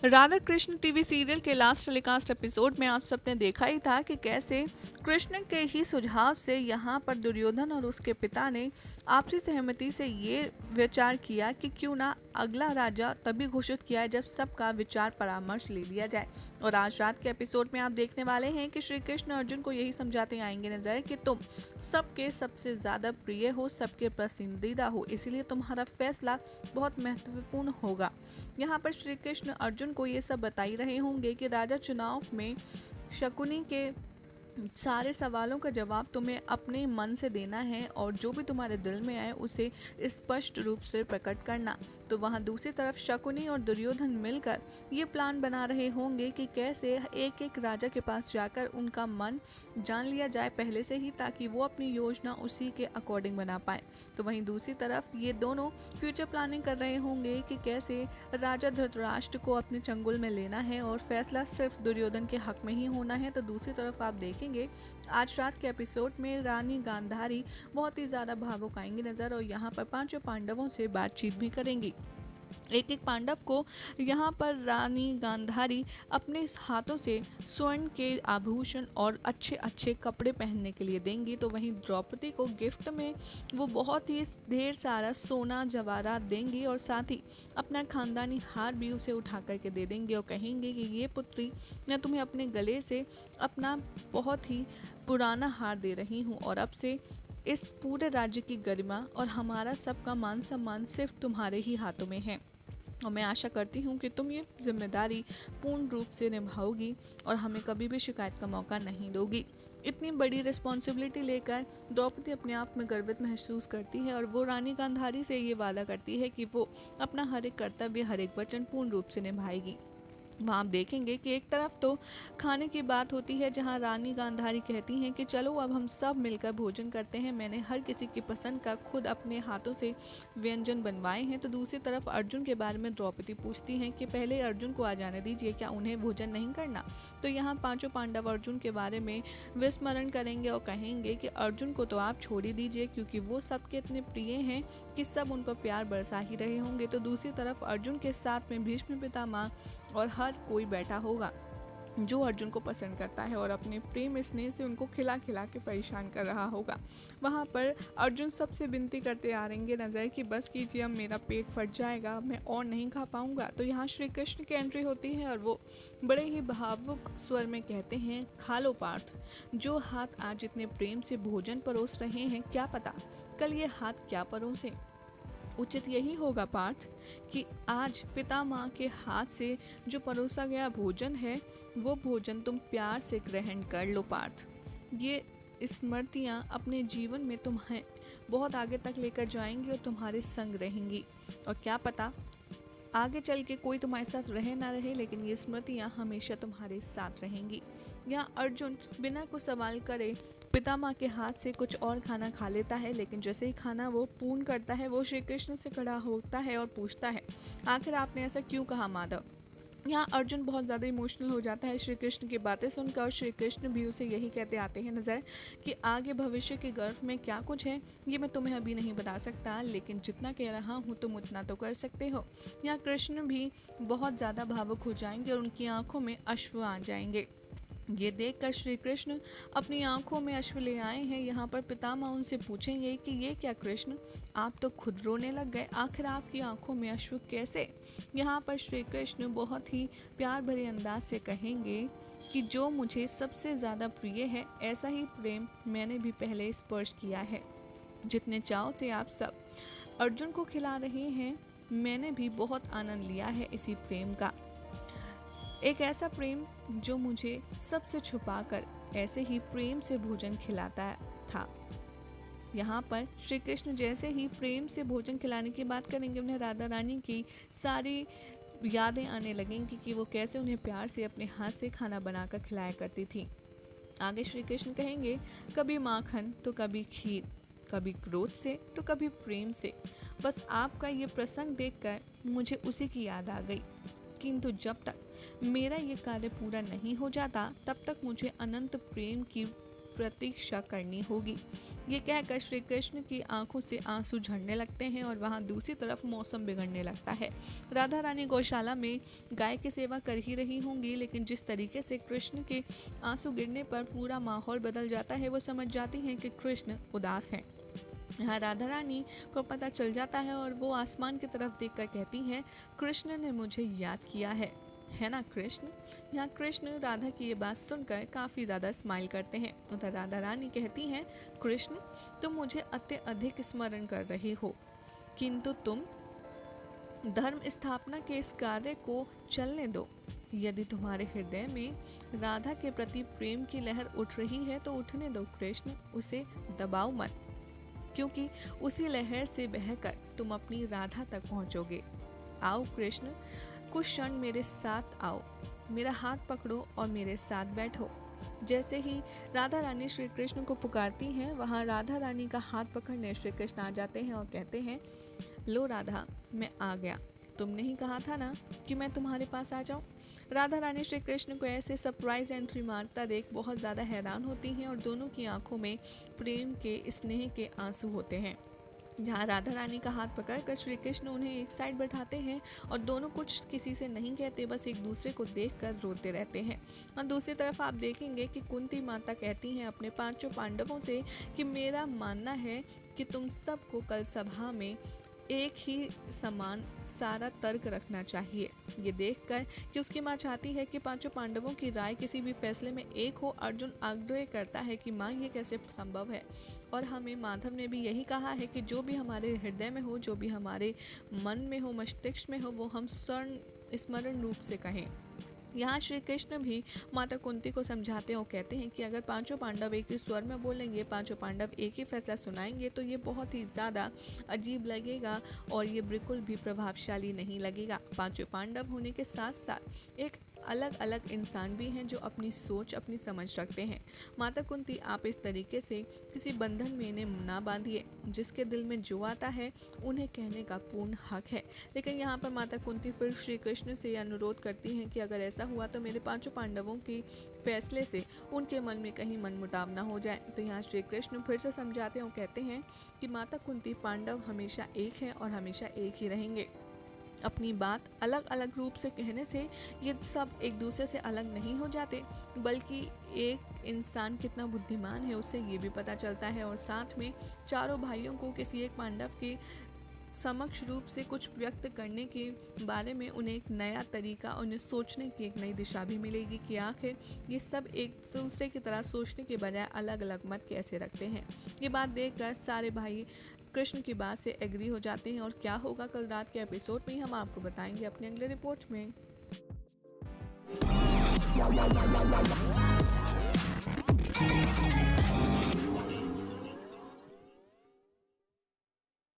Radha Krishna TV serial के last telecast episode में आप सबने देखा ही था कि कैसे कृष्ण के ही सुझाव से यहाँ पर दुर्योधन और उसके पिता ने आपसी सहमति से ये विचार किया कि क्यों ना अगला राजा तभी घोषित किया जब सबका विचार परामर्श ले लिया जाए। और आज रात के एपिसोड में आप देखने वाले हैं कि श्री कृष्ण अर्जुन को यही समझाते आएंगे नजर कि तुम सबके सबसे ज़्यादा प्रिय हो, सबके पसंदीदा हो, इसीलिए तुम्हारा फैसला बहुत महत्वपूर्ण होगा। यहाँ पर श्री कृष्ण अर्जुन को ये सब बता ही रहे होंगे कि राजा चुनाव में शकुनी के सारे सवालों का जवाब तुम्हें अपने मन से देना है और जो भी तुम्हारे दिल में आए उसे स्पष्ट रूप से प्रकट करना। तो वहाँ दूसरी तरफ शकुनी और दुर्योधन मिलकर ये प्लान बना रहे होंगे कि कैसे एक एक राजा के पास जाकर उनका मन जान लिया जाए पहले से ही, ताकि वो अपनी योजना उसी के अकॉर्डिंग बना पाए। तो वहीं दूसरी तरफ ये दोनों फ्यूचर प्लानिंग कर रहे होंगे कि कैसे राजा धृतराष्ट्र को अपने चंगुल में लेना है और फैसला सिर्फ दुर्योधन के हक में ही होना है। तो दूसरी तरफ आप देखेंगे आज रात के एपिसोड में रानी गांधारी बहुत ही ज्यादा भावुक आएंगी नजर और यहाँ पर पांचों पांडवों से बातचीत भी करेंगी। एक एक पांडव को यहाँ पर रानी गांधारी अपने हाथों से स्वर्ण के आभूषण और अच्छे अच्छे कपड़े पहनने के लिए देंगी। तो वहीं द्रौपदी को गिफ्ट में वो बहुत ही ढेर सारा सोना जवाहरात देंगी और साथ ही अपना खानदानी हार भी उसे उठा करके दे देंगे और कहेंगे कि ये पुत्री, मैं तुम्हें अपने गले से अपना बहुत ही पुराना हार दे रही हूँ और अब से इस पूरे राज्य की गरिमा और हमारा सबका मान सम्मान सिर्फ तुम्हारे ही हाथों में है और मैं आशा करती हूँ कि तुम ये जिम्मेदारी पूर्ण रूप से निभाओगी और हमें कभी भी शिकायत का मौका नहीं दोगी। इतनी बड़ी रिस्पॉन्सिबिलिटी लेकर द्रौपदी अपने आप में गर्वित महसूस करती है और वो रानी गांधारी से ये वादा करती है कि वो अपना हर एक कर्तव्य, हर एक वचन पूर्ण रूप से निभाएगी। वहाँ आप देखेंगे कि एक तरफ तो खाने की बात होती है जहाँ रानी गांधारी कहती हैं कि चलो अब हम सब मिलकर भोजन करते हैं, मैंने हर किसी की पसंद का खुद अपने हाथों से व्यंजन बनवाए हैं। तो दूसरी तरफ अर्जुन के बारे में द्रौपदी पूछती हैं कि पहले अर्जुन को आ जाने दीजिए, क्या उन्हें भोजन नहीं करना। तो यहाँ पांचों पांडव अर्जुन के बारे में विस्मरण करेंगे और कहेंगे कि अर्जुन को तो आप छोड़ ही दीजिए क्योंकि वो सबके इतने प्रिय हैं कि सब उन पर प्यार बरसा ही रहे होंगे। तो दूसरी तरफ अर्जुन के साथ में भीष्म पितामह और हर कोई बैठा होगा जो अर्जुन को पसंद करता है और अपने प्रेम स्नेह से उनको खिला खिला के परेशान कर रहा होगा। वहाँ पर अर्जुन सबसे विनती करते आ रहेंगे नजर कि बस कीजिए, अब मेरा पेट फट जाएगा, मैं और नहीं खा पाऊंगा। तो यहाँ श्री कृष्ण की एंट्री होती है और वो बड़े ही भावुक स्वर में कहते हैं, खा लो पार्थ, जो हाथ आज इतने प्रेम से भोजन परोस रहे हैं, क्या पता कल ये हाथ क्या परोसे। उचित यही होगा पार्थ कि आज पितामह के हाथ से जो परोसा गया भोजन है वो भोजन तुम प्यार से ग्रहण कर लो पार्थ। ये स्मृतियाँ अपने जीवन में तुम्हें बहुत आगे तक लेकर जाएंगी और तुम्हारे संग रहेंगी और क्या पता आगे चल के कोई तुम्हारे साथ रहे ना रहे, लेकिन ये स्मृतियाँ हमेशा तुम्हारे साथ रहेंगी। यहाँ अर्जुन बिना कुछ सवाल करे पितामह के हाथ से कुछ और खाना खा लेता है, लेकिन जैसे ही खाना वो पूर्ण करता है वो श्री कृष्ण से खड़ा होता है और पूछता है, आखिर आपने ऐसा क्यों कहा माधव। यहाँ अर्जुन बहुत ज़्यादा इमोशनल हो जाता है श्री कृष्ण की बातें सुनकर और श्री कृष्ण भी उसे यही कहते आते हैं नज़र कि आगे भविष्य के गर्भ में क्या कुछ है ये मैं तुम्हें अभी नहीं बता सकता, लेकिन जितना कह रहा हूँ तुम उतना तो कर सकते हो। यहाँ कृष्ण भी बहुत ज़्यादा भावुक हो जाएंगे और उनकी आंखों में अश्रु आ जाएंगे। ये देखकर श्री कृष्ण अपनी आंखों में अश्रु ले आए हैं। यहाँ पर पितामह उनसे पूछेंगे कि ये क्या कृष्ण, आप तो खुद रोने लग गए, आखिर आपकी आंखों में अश्रु कैसे। यहाँ पर श्री कृष्ण बहुत ही प्यार भरे अंदाज से कहेंगे कि जो मुझे सबसे ज़्यादा प्रिय है ऐसा ही प्रेम मैंने भी पहले स्पर्श किया है। जितने चाव से आप सब अर्जुन को खिला रहे हैं मैंने भी बहुत आनंद लिया है इसी प्रेम का। एक ऐसा प्रेम जो मुझे सबसे छुपाकर ऐसे ही प्रेम से भोजन खिलाता था। यहाँ पर श्री कृष्ण जैसे ही प्रेम से भोजन खिलाने की बात करेंगे उन्हें राधा रानी की सारी यादें आने लगेंगी कि वो कैसे उन्हें प्यार से अपने हाथ से खाना बनाकर खिलाया करती थी। आगे श्री कृष्ण कहेंगे, कभी माखन तो कभी खीर, कभी क्रोध से तो कभी प्रेम से, बस आपका ये प्रसंग देखकर मुझे उसी की याद आ गई। किंतु जब तक मेरा ये कार्य पूरा नहीं हो जाता तब तक मुझे अनंत प्रेम की प्रतीक्षा करनी होगी। ये कहकर श्री कृष्ण की आंखों से आंसू झड़ने लगते हैं और वहाँ दूसरी तरफ मौसम बिगड़ने लगता है। राधा रानी गौशाला में गाय की सेवा कर ही रही होंगी, लेकिन जिस तरीके से कृष्ण के आंसू गिरने पर पूरा माहौल बदल जाता है, वो समझ जाती हैं कि कृष्ण उदास हैं। यहाँ राधा रानी को पता चल जाता है और वो आसमान की तरफ देखकर कहती हैं, कृष्ण ने मुझे याद किया है ना कृष्ण। यहाँ कृष्ण राधा की ये बात सुनकर काफ़ी ज़्यादा स्माइल करते हैं। तो राधा रानी कहती हैं, कृष्ण तुम मुझे अत्यधिक स्मरण कर रही हो, किंतु तुम धर्म स्थापना के इस कार्य को चलने दो। यदि तुम्हारे हृदय में राधा के प्रति प्रेम की लहर उठ रही है तो उठने दो कृष्ण, उसे दबाओ मत, क्योंकि उसी लहर से बहकर तुम अपनी राधा तक पहुंचोगे। आओ कृष्ण, कुछ क्षण मेरे साथ आओ, मेरा हाथ पकड़ो और मेरे साथ बैठो। जैसे ही राधा रानी श्री कृष्ण को पुकारती हैं, वहाँ राधा रानी का हाथ पकड़ने श्री कृष्ण आ जाते हैं और कहते हैं, लो राधा, मैं आ गया। तुमने ही कहा था ना कि मैं तुम्हारे पास आ जाऊं। राधा रानी श्री कृष्ण को ऐसे सरप्राइज एंट्री मारता देख बहुत ज़्यादा हैरान होती हैं और दोनों की आंखों में प्रेम के, स्नेह के आंसू होते हैं। जहाँ राधा रानी का हाथ पकड़कर श्री कृष्ण उन्हें एक साइड बैठाते हैं और दोनों कुछ किसी से नहीं कहते, बस एक दूसरे को देखकर रोते रहते हैं। और दूसरी तरफ आप देखेंगे कि कुंती माता कहती हैं अपने पांचों पांडवों से कि मेरा मानना है कि तुम सबको कल सभा में एक ही समान सारा तर्क रखना चाहिए। ये देखकर कि उसकी माँ चाहती है कि पांचों पांडवों की राय किसी भी फैसले में एक हो, अर्जुन आग्रह करता है कि माँ ये कैसे संभव है। और हमें माधव ने भी यही कहा है कि जो भी हमारे हृदय में हो, जो भी हमारे मन में हो, मस्तिष्क में हो, वो हम स्मरण रूप से कहें। यहाँ श्री कृष्ण भी माता कुंती को समझाते और कहते हैं कि अगर पांचों पांडव एक ही स्वर में बोलेंगे, पांचों पांडव एक ही फैसला सुनाएंगे तो ये बहुत ही ज़्यादा अजीब लगेगा और ये बिल्कुल भी प्रभावशाली नहीं लगेगा। पांचों पांडव होने के साथ साथ एक अलग अलग इंसान भी हैं जो अपनी सोच, अपनी समझ रखते हैं। माता कुंती, आप इस तरीके से किसी बंधन में इन्हें ना बांधिए। जिसके दिल में जो आता है उन्हें कहने का पूर्ण हक है। लेकिन यहाँ पर माता कुंती फिर श्री कृष्ण से अनुरोध करती हैं कि अगर ऐसा हुआ तो मेरे पांचों पांडवों के फैसले से उनके मन में कहीं मनमुटाव ना हो जाए। तो यहाँ श्री कृष्ण फिर से समझाते हैं और कहते हैं कि माता कुंती, पांडव हमेशा एक हैं और हमेशा एक ही रहेंगे। अपनी बात अलग अलग रूप से कहने से ये सब एक दूसरे से अलग नहीं हो जाते, बल्कि एक इंसान कितना बुद्धिमान है उससे ये भी पता चलता है। और साथ में चारों भाइयों को किसी एक पांडव के समक्ष रूप से कुछ व्यक्त करने के बारे में उन्हें एक नया तरीका, उन्हें सोचने की एक नई दिशा भी मिलेगी कि आखिर ये सब एक दूसरे की तरह सोचने के बजाय अलग अलग मत कैसे रखते हैं। ये बात देखकर सारे भाई कृष्ण की बात से एग्री हो जाते हैं। और क्या होगा कल रात के एपिसोड में ही हम आपको बताएंगे अपने अगले रिपोर्ट में।